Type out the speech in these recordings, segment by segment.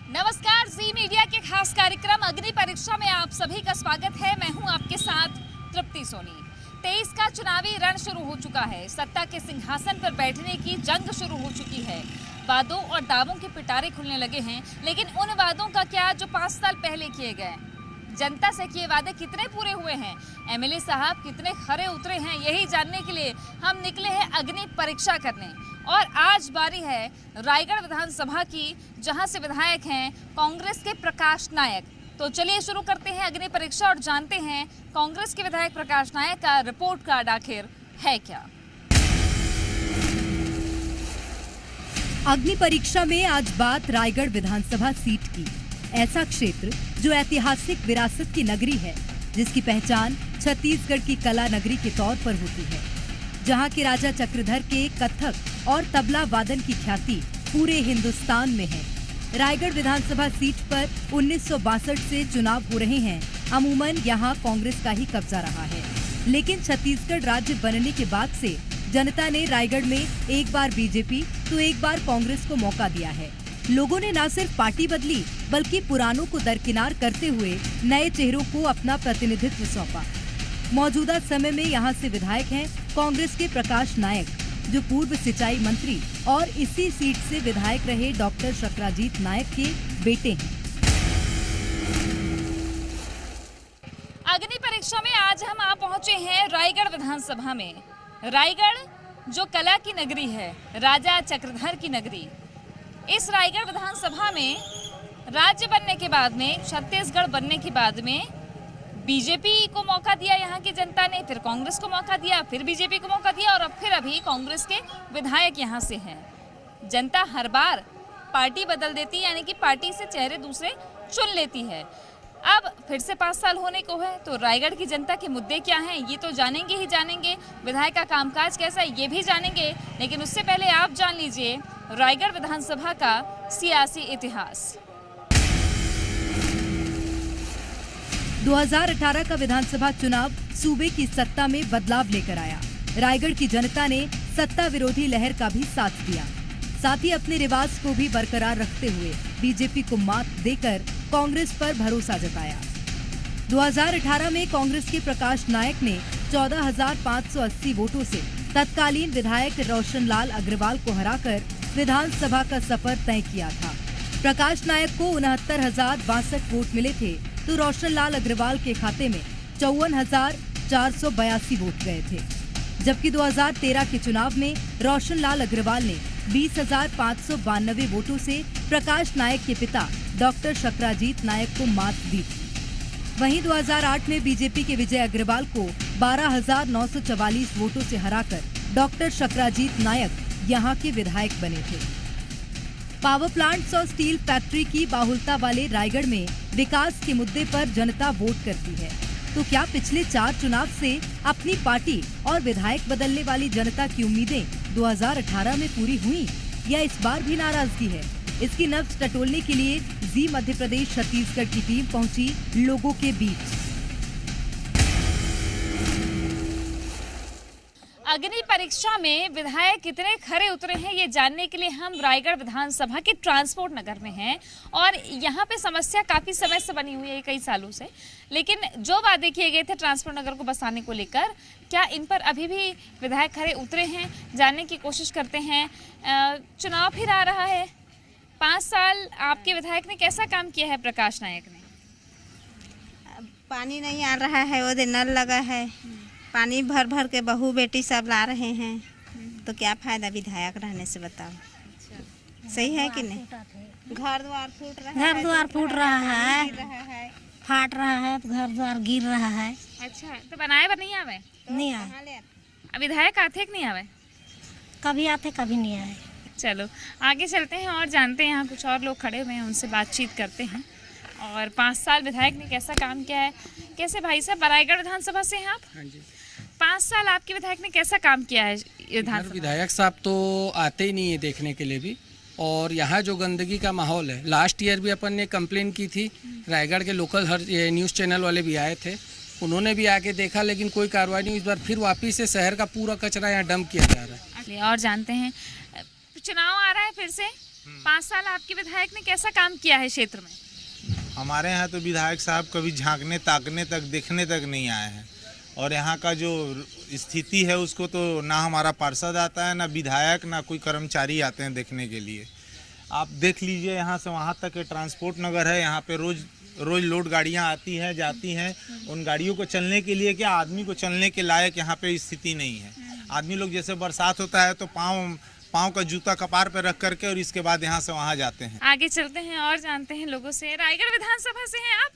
नमस्कार, जी मीडिया के खास कार्यक्रम अग्नि परीक्षा में आप सभी का स्वागत है। मैं हूं आपके साथ तृप्ति सोनी। 23 का चुनावी रण शुरू हो चुका है। सत्ता के सिंहासन पर बैठने की जंग शुरू हो चुकी है। वादों और दावों के पिटारे खुलने लगे हैं, लेकिन उन वादों का क्या जो 5 साल पहले किए गए? जनता से किए वादे कितने पूरे हुए हैं? एमएलए साहब कितने खरे उतरे हैं? यही जानने के लिए हम निकले हैं अग्नि परीक्षा करने। और आज बारी है रायगढ़ विधानसभा की, जहां से विधायक हैं कांग्रेस के प्रकाश नायक। तो चलिए शुरू करते हैं अग्नि परीक्षा और जानते हैं कांग्रेस के विधायक प्रकाश नायक का रिपोर्ट कार्ड आखिर है क्या। अग्नि परीक्षा में आज बात रायगढ़ विधानसभा सीट की। ऐसा क्षेत्र जो ऐतिहासिक विरासत की नगरी है, जिसकी पहचान छत्तीसगढ़ की कला नगरी के तौर पर होती है, जहां के राजा चक्रधर के कथक और तबला वादन की ख्याति पूरे हिंदुस्तान में है। रायगढ़ विधानसभा सीट पर 1962 से चुनाव हो रहे हैं। अमूमन यहां कांग्रेस का ही कब्जा रहा है, लेकिन छत्तीसगढ़ राज्य बनने के बाद से जनता ने रायगढ़ में एक बार बीजेपी तो एक बार कांग्रेस को मौका दिया है। लोगों ने न सिर्फ पार्टी बदली, बल्कि पुरानों को दरकिनार करते हुए नए चेहरों को अपना प्रतिनिधित्व सौंपा। मौजूदा समय में यहां से विधायक हैं कांग्रेस के प्रकाश नायक, जो पूर्व सिंचाई मंत्री और इसी सीट से विधायक रहे डॉक्टर शक्राजीत नायक के बेटे हैं। अग्नि परीक्षा में आज हम आ पहुंचे हैं रायगढ़ विधानसभा में। रायगढ़ जो कला की नगरी है, राजा चक्रधर की नगरी। इस रायगढ़ विधानसभा में राज्य बनने के बाद में, छत्तीसगढ़ बनने के बाद में बीजेपी को मौका दिया यहाँ की जनता ने, फिर कांग्रेस को मौका दिया, फिर बीजेपी को मौका दिया और अब फिर अभी कांग्रेस के विधायक यहाँ से हैं। जनता हर बार पार्टी बदल देती है, यानी कि पार्टी से चेहरे दूसरे चुन लेती है। अब फिर से 5 साल होने को है, तो रायगढ़ की जनता के मुद्दे क्या हैं ये तो जानेंगे ही जानेंगे। विधायक का कामकाज कैसा है ये भी जानेंगे, लेकिन उससे पहले आप जान लीजिए रायगढ़ विधानसभा का सियासी इतिहास। 2018 का विधानसभा चुनाव सूबे की सत्ता में बदलाव लेकर आया। रायगढ़ की जनता ने सत्ता विरोधी लहर का भी साथ दिया, साथ ही अपने रिवाज को भी बरकरार रखते हुए बीजेपी को मात देकर कांग्रेस पर भरोसा जताया। 2018 में कांग्रेस के प्रकाश नायक ने 14,580 वोटों से तत्कालीन विधायक रोशनलाल अग्रवाल को हराकर विधानसभा का सफर तय किया था। प्रकाश नायक को 69,062 वोट मिले थे, तो रोशनलाल अग्रवाल के खाते में 54,482 वोट गए थे। जबकि 2013 के चुनाव में रोशनलाल अग्रवाल ने 20,592 वोटों से प्रकाश नायक के पिता डॉक्टर शक्राजीत नायक को मात दी थी। वहीं 2008 में बीजेपी के विजय अग्रवाल को 12,944 वोटों से हराकर डॉक्टर शक्राजीत नायक यहां के विधायक बने थे। पावर प्लांट्स और स्टील फैक्ट्री की बाहुलता वाले रायगढ़ में विकास के मुद्दे पर जनता वोट करती है। तो क्या पिछले 4 चुनाव से अपनी पार्टी और विधायक बदलने वाली जनता की उम्मीदें 2018 में पूरी हुई, या इस बार भी नाराजगी है? इसकी नब्ज टटोलने के लिए जी मध्य प्रदेश छत्तीसगढ़ की टीम पहुंची लोगों के बीच। अग्नि परीक्षा में विधायक कितने खरे उतरे हैं ये जानने के लिए हम रायगढ़ विधानसभा के ट्रांसपोर्ट नगर में हैं। और यहाँ पे समस्या काफ़ी समय से बनी हुई है, कई सालों से। लेकिन जो वादे किए गए थे ट्रांसपोर्ट नगर को बसाने को लेकर, क्या इन पर अभी भी विधायक खरे उतरे हैं? जानने की कोशिश करते हैं। चुनाव फिर आ रहा है, 5 साल आपके विधायक ने कैसा काम किया है प्रकाश नायक ने? पानी नहीं आ रहा है, वो दिन नल लगा है, पानी भर भर के बहू बेटी सब ला रहे हैं, तो क्या फायदा विधायक रहने से बताओ। सही है कि नहीं? घर द्वार फूट रहा है, घर द्वार फूट रहा है, फाट रहा है, तो घर द्वार गिर रहा है। अच्छा, तो बनाए पर नहीं आवे? नहीं आए। विधायक आते कि नहीं आवे? कभी आते कभी नहीं आए। चलो आगे चलते हैं और जानते हैं। यहाँ कुछ और लोग खड़े हुए हैं, उनसे बातचीत करते हैं। और 5 साल विधायक ने कैसा काम किया है? कैसे भाई साहब, रायगढ़ विधानसभा से हैं आप? हाँ जी। 5 साल आपके विधायक ने कैसा काम किया है विधानसभा? विधायक साहब तो आते ही नहीं है देखने के लिए भी। और यहाँ जो गंदगी का माहौल है, लास्ट ईयर भी अपन ने कंप्लेन की थी, रायगढ़ के लोकल हर न्यूज़ चैनल वाले भी आए थे, उन्होंने भी आके देखा, लेकिन कोई कार्रवाई नहीं। इस बार फिर वापिस से शहर का पूरा कचरा यहाँ डंप किया जा रहा है। और जानते हैं, चुनाव आ रहा है फिर से, 5 साल आपके विधायक ने कैसा काम किया है क्षेत्र में? हमारे यहाँ तो विधायक साहब कभी झांकने ताकने तक देखने तक नहीं आए हैं, और यहाँ का जो स्थिति है उसको तो ना हमारा पार्षद आता है, ना विधायक, ना कोई कर्मचारी आते हैं देखने के लिए। आप देख लीजिए यहाँ से वहाँ तक ट्रांसपोर्ट नगर है, यहाँ पे रोज लोड गाड़ियाँ आती हैं जाती हैं। उन गाड़ियों को चलने के लिए क्या, आदमी को चलने के लायक यहाँ पे स्थिति नहीं है। आदमी लोग जैसे बरसात होता है तो पाँव का जूता कपार पे रख करके और इसके बाद यहाँ से वहाँ जाते हैं। आगे चलते हैं और जानते हैं लोगों से। रायगढ़ विधानसभा से हैं आप,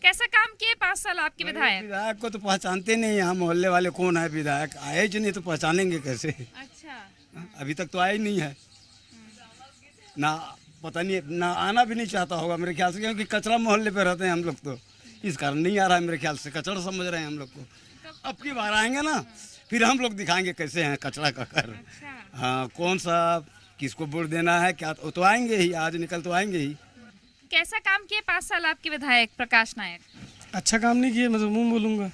कैसा काम किए 5 साल आपके विधायक? विधायक को तो पहचानते नहीं, यहाँ मोहल्ले वाले कौन है विधायक, आए जो नहीं तो पहचानेंगे कैसे? अच्छा, अभी तक तो आए ही नहीं है, ना पता नहीं, ना आना भी नहीं चाहता होगा मेरे ख्याल से, क्योंकि कचरा मोहल्ले पे रहते हैं हम लोग, तो इस कारण नहीं आ रहा है मेरे ख्याल से। कचरा समझ रहे हैं हम लोग को। अब की बार आएंगे ना, फिर हम लोग दिखाएंगे कैसे हैं कचरा का कर। हाँ, कौन सा किसको वोट देना है क्या, तो आएंगे ही, आज निकल तो आएंगे ही। कैसा काम किए 5 साल आपके विधायक प्रकाश नायक? अच्छा काम नहीं किए, मैं तो मुँह बोलूँगा।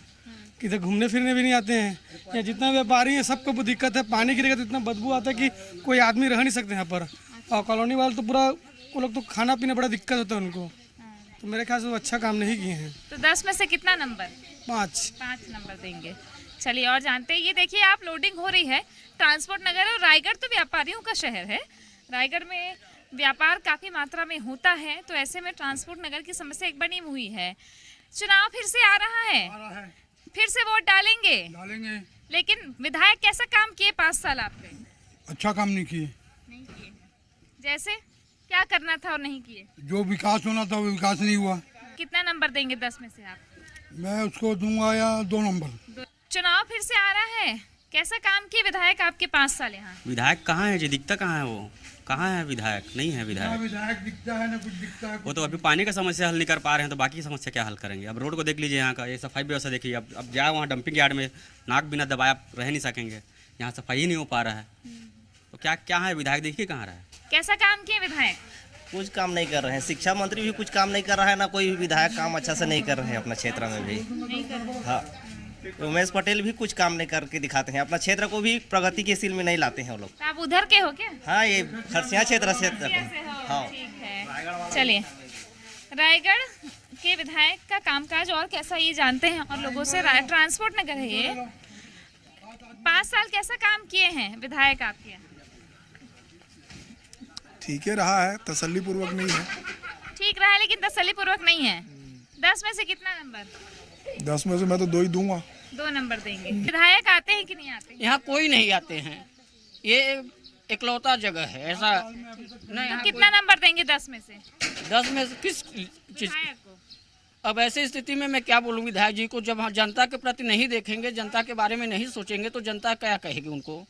किधर घूमने फिरने भी नहीं आते हैं, या जितना व्यापारी है सबको वो दिक्कत है, पानी गिरेगा तो इतना बदबू आता है कि कोई आदमी रह नहीं सकते यहाँ पर। और कॉलोनी वाले तो पूरा, वो लोग तो खाना पीना बड़ा दिक्कत होता है उनको, तो मेरे ख्याल से वो अच्छा काम नहीं किए हैं। तो 10 में से कितना नंबर? 5 नंबर देंगे। चलिए और जानते हैं, ये देखिए आप लोडिंग हो रही है, ट्रांसपोर्ट नगर है और रायगढ़ तो व्यापारियों का शहर है। रायगढ़ में व्यापार काफ़ी मात्रा में होता है, तो ऐसे में ट्रांसपोर्ट नगर की समस्या एक बनी हुई है। चुनाव फिर से आ रहा है, फिर से वोट डालेंगे, लेकिन विधायक कैसा काम किए 5 साल आपके? अच्छा काम नहीं किए। जैसे क्या करना था और नहीं किए? जो विकास होना था वो विकास नहीं हुआ। कितना नंबर देंगे 10 में से आप? मैं उसको दूंगा या 2 नंबर। चुनाव फिर से आ रहा है, कैसा काम किए विधायक आपके 5 साल यहाँ? विधायक कहाँ है जी, दिखता कहाँ है वो, कहाँ है विधायक? नहीं है विधायक। विधायक दिखता है ना कुछ दिखता है। वो तो अभी पानी का समस्या हल नहीं कर पा रहे हैं, तो बाकी समस्या क्या हल करेंगे? अब रोड को देख लीजिए, यहाँ का ये सफाई व्यवस्था देखिए। अब जाए वहाँ डंपिंग यार्ड में, नाक बिना दबाए आप रह नहीं सकेंगे, यहाँ सफाई ही नहीं हो पा रहा है। तो क्या है विधायक, देखिए कहाँ रहा है। कैसा काम किए विधायक? कुछ काम नहीं कर रहे हैं, शिक्षा मंत्री भी कुछ काम नहीं कर रहा है, ना कोई विधायक काम अच्छा से नहीं कर रहे हैं अपना क्षेत्र में भी। हाँ, उमेश पटेल भी कुछ काम नहीं करके दिखाते हैं, अपना क्षेत्र को भी प्रगति के सील में नहीं लाते हैं वो लोग। तो आप उधर के हो क्या? हाँ, ये खरसिया क्षेत्र से। हाँ, ठीक है। चलिए, रायगढ़ के विधायक का कामकाज और कैसा ये जानते हैं और लोगों से। ट्रांसपोर्ट नगर है ये, 5 साल कैसा काम किए हैं विधायक आपके? ठीक है रहा है, तसल्ली पूर्वक नहीं है। ठीक रहा है लेकिन तसल्ली पूर्वक नहीं है। 10 में से कितना नंबर? 10 में से मैं तो 2 ही दूंगा। 2 नंबर देंगे। विधायक आते हैं कि नहीं आते? यहाँ कोई नहीं आते हैं, ये इकलौता जगह है ऐसा नहीं। तो कितना नंबर देंगे 10 में से? 10 में से किस चीज को? अब ऐसी स्थिति में मैं क्या बोलूँ विधायक जी को, जब जनता के प्रति नहीं देखेंगे, जनता के बारे में नहीं सोचेंगे, तो जनता क्या कहेगी उनको?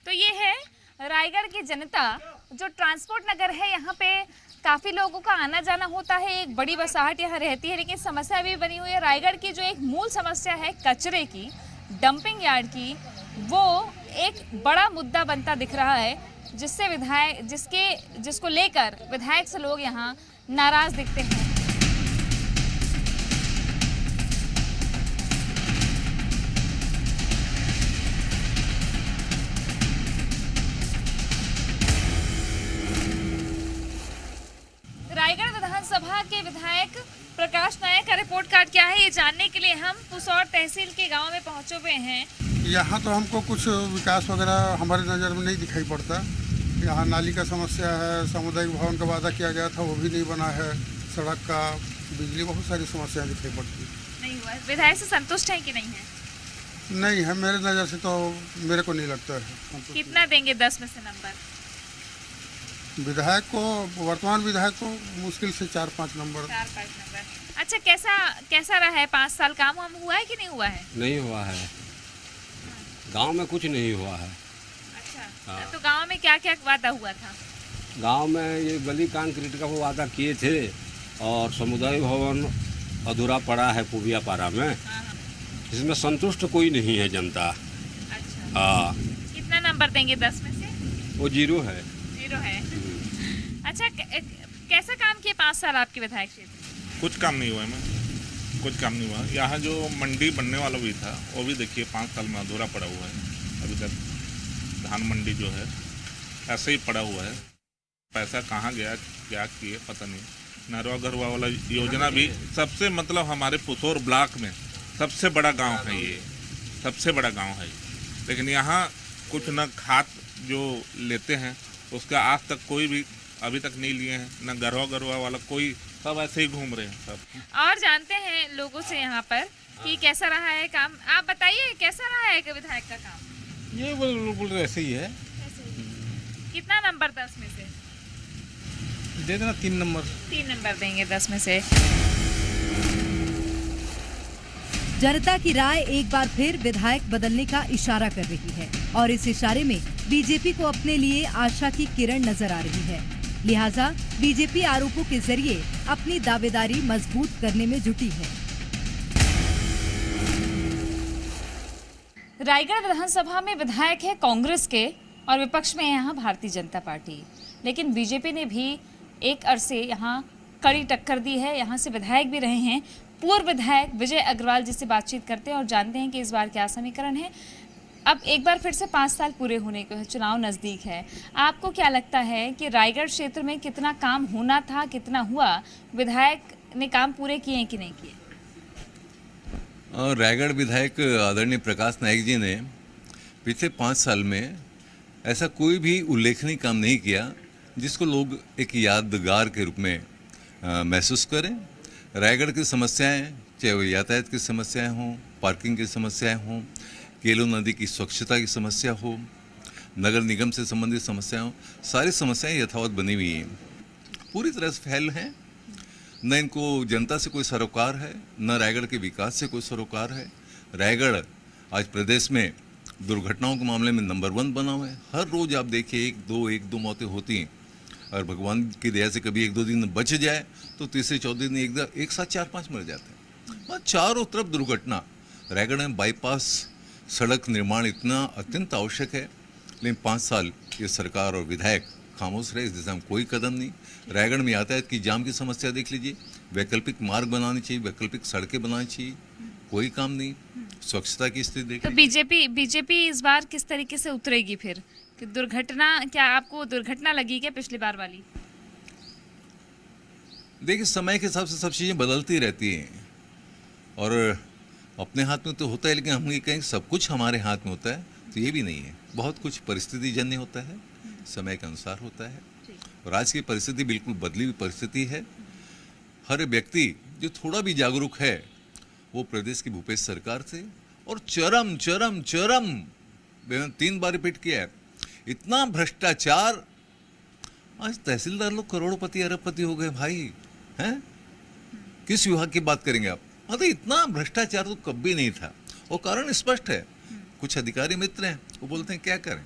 तो ये है रायगढ़ की जनता। जो ट्रांसपोर्ट नगर है, यहाँ पे काफ़ी लोगों का आना जाना होता है, एक बड़ी बसाहट यहाँ रहती है, लेकिन समस्या भी बनी हुई है। रायगढ़ की जो एक मूल समस्या है कचरे की, डंपिंग यार्ड की, वो एक बड़ा मुद्दा बनता दिख रहा है, जिससे विधायक जिसको लेकर विधायक से लोग यहाँ नाराज दिखते हैं। रायगढ़ विधानसभा के विधायक प्रकाश नायक का रिपोर्ट कार्ड क्या है, ये जानने के लिए हम पुसौर तहसील के गांव में पहुंचे हुए हैं। यहाँ तो हमको कुछ विकास वगैरह हमारे नज़र में नहीं दिखाई पड़ता। यहाँ नाली का समस्या है, सामुदायिक भवन का वादा किया गया था वो भी नहीं बना है, सड़क का, बिजली, बहुत सारी समस्याएं दिखाई पड़ती है। नहीं हुआ। विधायक से संतुष्ट है कि नहीं है? नहीं है, मेरे नज़र से तो मेरे को नहीं लगता है। कितना देंगे 10 में से नंबर विधायक को? वर्तमान विधायक को मुश्किल से 4-5 नंबर। 4-5 नंबर। अच्छा, कैसा रहा है 5 साल? काम वाम हुआ है कि नहीं हुआ है? नहीं हुआ है, गांव में कुछ नहीं हुआ है। अच्छा, तो गांव में क्या क्या वादा हुआ था? गांव में ये गली कंक्रीट का वो वादा किए थे, और समुदाय भवन अधूरा पड़ा है पूबिया पारा में, इसमें संतुष्ट कोई नहीं है जनता। अच्छा, हाँ। कितना नंबर देंगे 10 में से? वो 0 है। 0 है। अच्छा, कैसा काम किए 5 साल आपके विधायक क्षेत्र? कुछ काम नहीं हुआ है, कुछ काम नहीं हुआ। यहाँ जो मंडी बनने वाला भी था वो भी देखिए 5 साल में अधूरा पड़ा हुआ है। अभी तक धान मंडी जो है ऐसे ही पड़ा हुआ है। पैसा कहाँ गया, क्या किए पता नहीं। नरवा गरवा वाला योजना भी सबसे मतलब हमारे पुसौर ब्लॉक में सबसे बड़ा गांव है ये, सबसे बड़ा गांव है। लेकिन यहाँ कुछ न खाद जो लेते हैं उसका आज तक कोई भी अभी तक नहीं लिए हैं, न गरवा वाला कोई, सब ऐसे ही घूम रहे हैं सब। और जानते हैं लोगों से यहाँ पर कि कैसा रहा है काम। आप बताइए कैसा रहा है विधायक का काम? ये बिल्कुल ऐसे ही है। कितना नंबर 10 में से? दे देना 3 नंबर। 3 नंबर देंगे 10 में से। जनता की राय एक बार फिर विधायक बदलने का इशारा कर रही है और इस इशारे में बीजेपी को अपने लिए आशा की किरण नजर आ रही है। लिहाजा बीजेपी आरोपों के जरिए अपनी दावेदारी मजबूत करने में जुटी है। रायगढ़ विधानसभा में विधायक है कांग्रेस के और विपक्ष में है यहाँ भारतीय जनता पार्टी। लेकिन बीजेपी ने भी एक अरसे यहाँ कड़ी टक्कर दी है। यहाँ से विधायक भी रहे हैं पूर्व विधायक विजय अग्रवाल, जिससे बातचीत करते हैं और जानते हैं कि इस बार क्या समीकरण है। अब एक बार फिर से 5 साल पूरे होने को है, चुनाव नज़दीक है। आपको क्या लगता है कि रायगढ़ क्षेत्र में कितना काम होना था, कितना हुआ, विधायक ने काम पूरे किए कि नहीं किए? रायगढ़ विधायक आदरणीय प्रकाश नायक जी ने पिछले 5 साल में ऐसा कोई भी उल्लेखनीय काम नहीं किया जिसको लोग एक यादगार के रूप में महसूस करें। रायगढ़ की समस्याएं, चाहे वो यातायात की समस्याएं हों, पार्किंग की समस्याएं हों, केलो नदी की स्वच्छता की समस्या हो, नगर निगम से संबंधित समस्याएं हों, सारी समस्याएं यथावत बनी हुई हैं, पूरी तरह से फैल हैं। न इनको जनता से कोई सरोकार है, न रायगढ़ के विकास से कोई सरोकार है। रायगढ़ आज प्रदेश में दुर्घटनाओं के मामले में नंबर 1 बना हुआ है। हर रोज़ आप देखिए 1-2 मौतें होती हैं और भगवान की दया से कभी 1-2 दिन बच जाए तो तीसरे चौथे दिन एक साथ 4-5 मर जाते हैं। चारों तरफ दुर्घटना। रायगढ़ में बाईपास सड़क निर्माण इतना अत्यंत आवश्यक है, लेकिन 5 साल ये सरकार और विधायक खामोश रहे, इस दिशा में कोई कदम नहीं। रायगढ़ में यातायात की जाम की समस्या देख लीजिए, वैकल्पिक मार्ग बनाने चाहिए, वैकल्पिक सड़कें बनानी चाहिए, कोई काम नहीं। स्वच्छता की स्थिति देख तो बीजेपी इस बार किस तरीके से उतरेगी फिर? कि दुर्घटना, क्या आपको दुर्घटना लगी क्या पिछली बार वाली? देखिए, समय के हिसाब से सब चीज़ें बदलती रहती हैं और अपने हाथ में तो होता है, लेकिन हम ये कहें सब कुछ हमारे हाथ में होता है तो ये भी नहीं है। बहुत कुछ परिस्थिति जन्य होता है, समय के अनुसार होता है और आज की परिस्थिति बिल्कुल बदली हुई परिस्थिति है। हर व्यक्ति जो थोड़ा भी जागरूक है वो प्रदेश की भूपेश सरकार से और चरम 3 बार रिपीट किया है, इतना भ्रष्टाचार। आज तहसीलदार लोग करोड़पति अरबपति हो गए भाई, हैं? किस विभाग की बात करेंगे आप? मतलब इतना भ्रष्टाचार तो कभी नहीं था और कारण स्पष्ट है। कुछ अधिकारी मित्र हैं वो बोलते हैं क्या करें,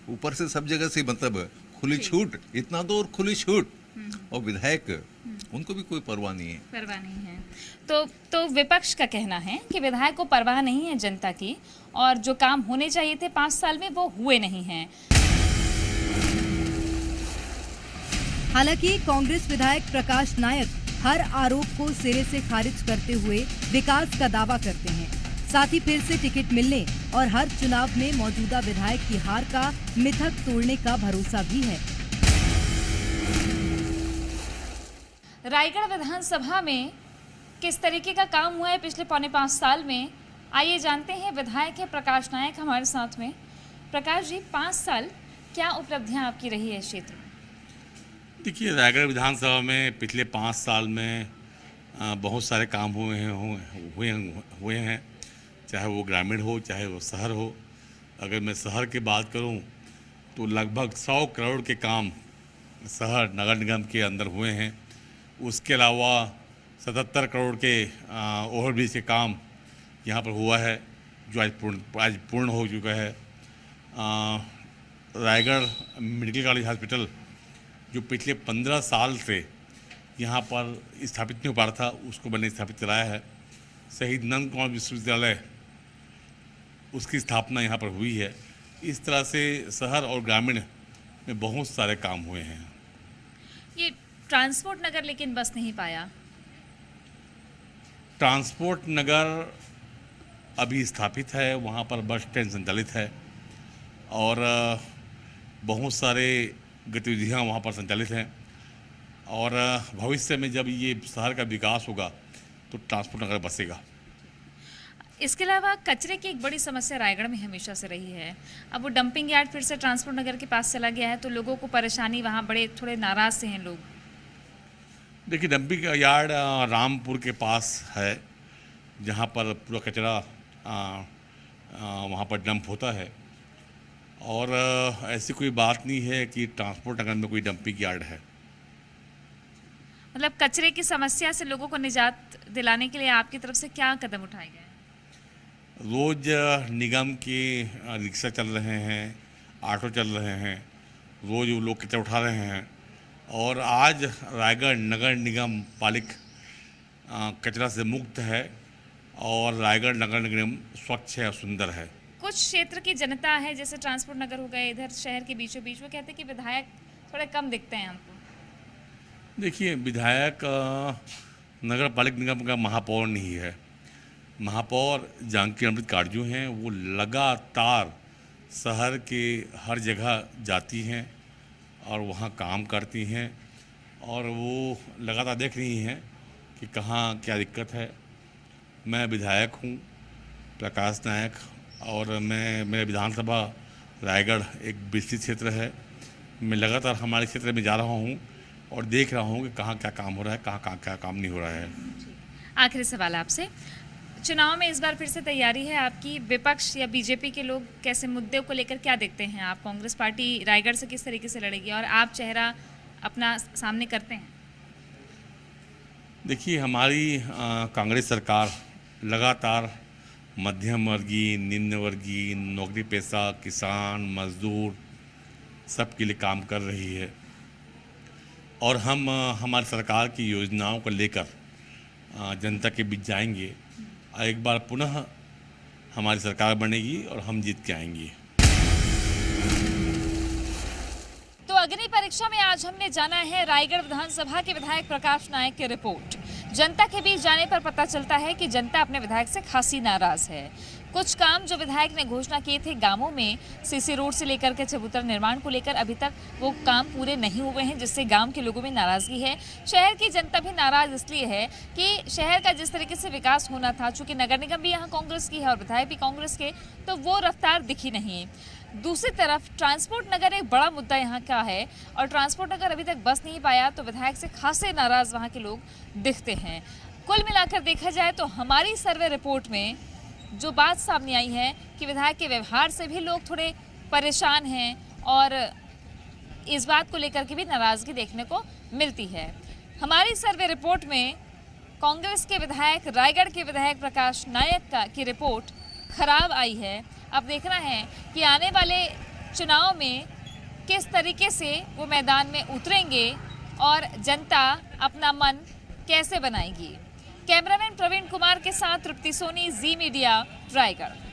ऊपर से सब जगह से मतलब खुली छूट, इतना दो और खुली छूट, और विधायक उनको भी कोई परवाह नहीं है। तो विपक्ष का कहना है कि विधायक को परवाह नहीं है जनता की और जो काम होने चाहिए थे 5 साल में वो हुए नहीं हैं। हालांकि कांग्रेस विधायक प्रकाश नायक हर आरोप को सिरे से खारिज करते हुए विकास का दावा करते हैं। साथ ही फिर से टिकट मिलने और हर चुनाव में मौजूदा विधायक की हार का मिथक तोड़ने का भरोसा भी है। रायगढ़ विधानसभा में किस तरीके का काम हुआ है पिछले 4.5 साल में, आइए जानते हैं। विधायक है प्रकाश नायक हमारे साथ में। प्रकाश जी, 5 साल क्या उपलब्धियां आपकी रही है क्षेत्र में? देखिए, रायगढ़ विधानसभा में पिछले 5 साल में बहुत सारे काम हुए हैं, चाहे वो ग्रामीण हो चाहे वो शहर हो। अगर मैं शहर की बात करूं तो लगभग 100 करोड़ के काम शहर नगर निगम के अंदर हुए हैं। उसके अलावा 77 करोड़ के ओवरब्रिज के काम यहाँ पर हुआ है, जो आज पूर्ण हो चुका है। रायगढ़ मेडिकल कॉलेज हॉस्पिटल जो पिछले 15 साल से यहाँ पर स्थापित नहीं हो पा रहा था, उसको मैंने स्थापित कराया है। शहीद नंद कुमार विश्वविद्यालय, उसकी स्थापना यहाँ पर हुई है। इस तरह से शहर और ग्रामीण में बहुत सारे काम हुए हैं। ये ट्रांसपोर्ट नगर लेकिन बस नहीं पाया। ट्रांसपोर्ट नगर अभी स्थापित है, वहाँ पर बस स्टैंड संचालित है और बहुत सारे गतिविधियाँ वहाँ पर संचालित हैं। और भविष्य में जब ये शहर का विकास होगा तो ट्रांसपोर्ट नगर बसेगा। इसके अलावा कचरे की एक बड़ी समस्या रायगढ़ में हमेशा से रही है। अब वो डंपिंग यार्ड फिर से ट्रांसपोर्ट नगर के पास चला गया है, तो लोगों को परेशानी, वहाँ बड़े थोड़े नाराज से हैं लोग। देखिए, डंपिंग यार्ड रामपुर के पास है, जहाँ पर पूरा कचरा वहाँ पर डंप होता है। और ऐसी कोई बात नहीं है कि ट्रांसपोर्ट नगर में कोई डंपिंग यार्ड है। मतलब कचरे की समस्या से लोगों को निजात दिलाने के लिए आपकी तरफ से क्या कदम उठाए गए? रोज निगम के रिक्शा चल रहे हैं, ऑटो चल रहे हैं, रोज वो लोग कचरा उठा रहे हैं। और आज रायगढ़ नगर निगम पालिक कचरा से मुक्त है और रायगढ़ नगर निगम स्वच्छ है और सुंदर है। कुछ क्षेत्र की जनता है, जैसे ट्रांसपोर्ट नगर हो गए, इधर शहर के बीचों बीच, वो कहते हैं कि विधायक थोड़े कम दिखते हैं हमको। देखिए, विधायक नगर पालिक निगम का महापौर नहीं है। महापौर जानकी अमृत काटजू हैं। वो लगातार शहर के हर जगह जाती हैं और वहाँ काम करती हैं और वो लगातार देख रही हैं कि कहाँ क्या दिक्कत है। मैं विधायक हूँ प्रकाश नायक, और मेरे विधानसभा रायगढ़ एक विस्तृत क्षेत्र है। मैं लगातार हमारे क्षेत्र में जा रहा हूँ और देख रहा हूँ कि कहाँ क्या काम हो रहा है, कहाँ क्या काम नहीं हो रहा है। आखिरी सवाल आपसे, चुनाव में इस बार फिर से तैयारी है आपकी? विपक्ष या बीजेपी के लोग कैसे मुद्दे को लेकर क्या देखते हैं? आप कांग्रेस पार्टी रायगढ़ से किस तरीके से लड़ेगी और आप चेहरा अपना सामने करते हैं? देखिए, हमारी कांग्रेस सरकार लगातार मध्यम वर्गीय, निम्न वर्गीय, नौकरी पेशा, किसान, मजदूर सबके लिए काम कर रही है। और हम हमारी सरकार की योजनाओं को लेकर जनता के बीच जाएंगे। एक बार पुनः हमारी सरकार बनेगी और हम जीत के आएंगे। तो अग्नि परीक्षा में आज हमने जाना है रायगढ़ विधानसभा के विधायक प्रकाश नायक की रिपोर्ट। जनता के बीच जाने पर पता चलता है कि जनता अपने विधायक से खासी नाराज है। कुछ काम जो विधायक ने घोषणा किए थे गांवों में, सीसी रोड से लेकर के चबूतरा निर्माण को लेकर, अभी तक वो काम पूरे नहीं हुए हैं, जिससे गांव के लोगों में नाराजगी है। शहर की जनता भी नाराज इसलिए है कि शहर का जिस तरीके से विकास होना था, चूंकि नगर निगम भी यहाँ कांग्रेस की है और विधायक भी कांग्रेस के, तो वो रफ्तार दिखी नहीं। दूसरी तरफ ट्रांसपोर्ट नगर एक बड़ा मुद्दा यहाँ का है और ट्रांसपोर्ट नगर अभी तक बस नहीं पाया, तो विधायक से खासे नाराज वहाँ के लोग दिखते हैं। कुल मिलाकर देखा जाए तो हमारी सर्वे रिपोर्ट में जो बात सामने आई है कि विधायक के व्यवहार से भी लोग थोड़े परेशान हैं और इस बात को लेकर के भी नाराजगी देखने को मिलती है। हमारी सर्वे रिपोर्ट में कांग्रेस के विधायक, रायगढ़ के विधायक प्रकाश नायक की रिपोर्ट खराब आई है। अब देखना है कि आने वाले चुनाव में किस तरीके से वो मैदान में उतरेंगे और जनता अपना मन कैसे बनाएगी। कैमरामैन प्रवीण कुमार के साथ तृप्ति सोनी, जी मीडिया, रायगढ़।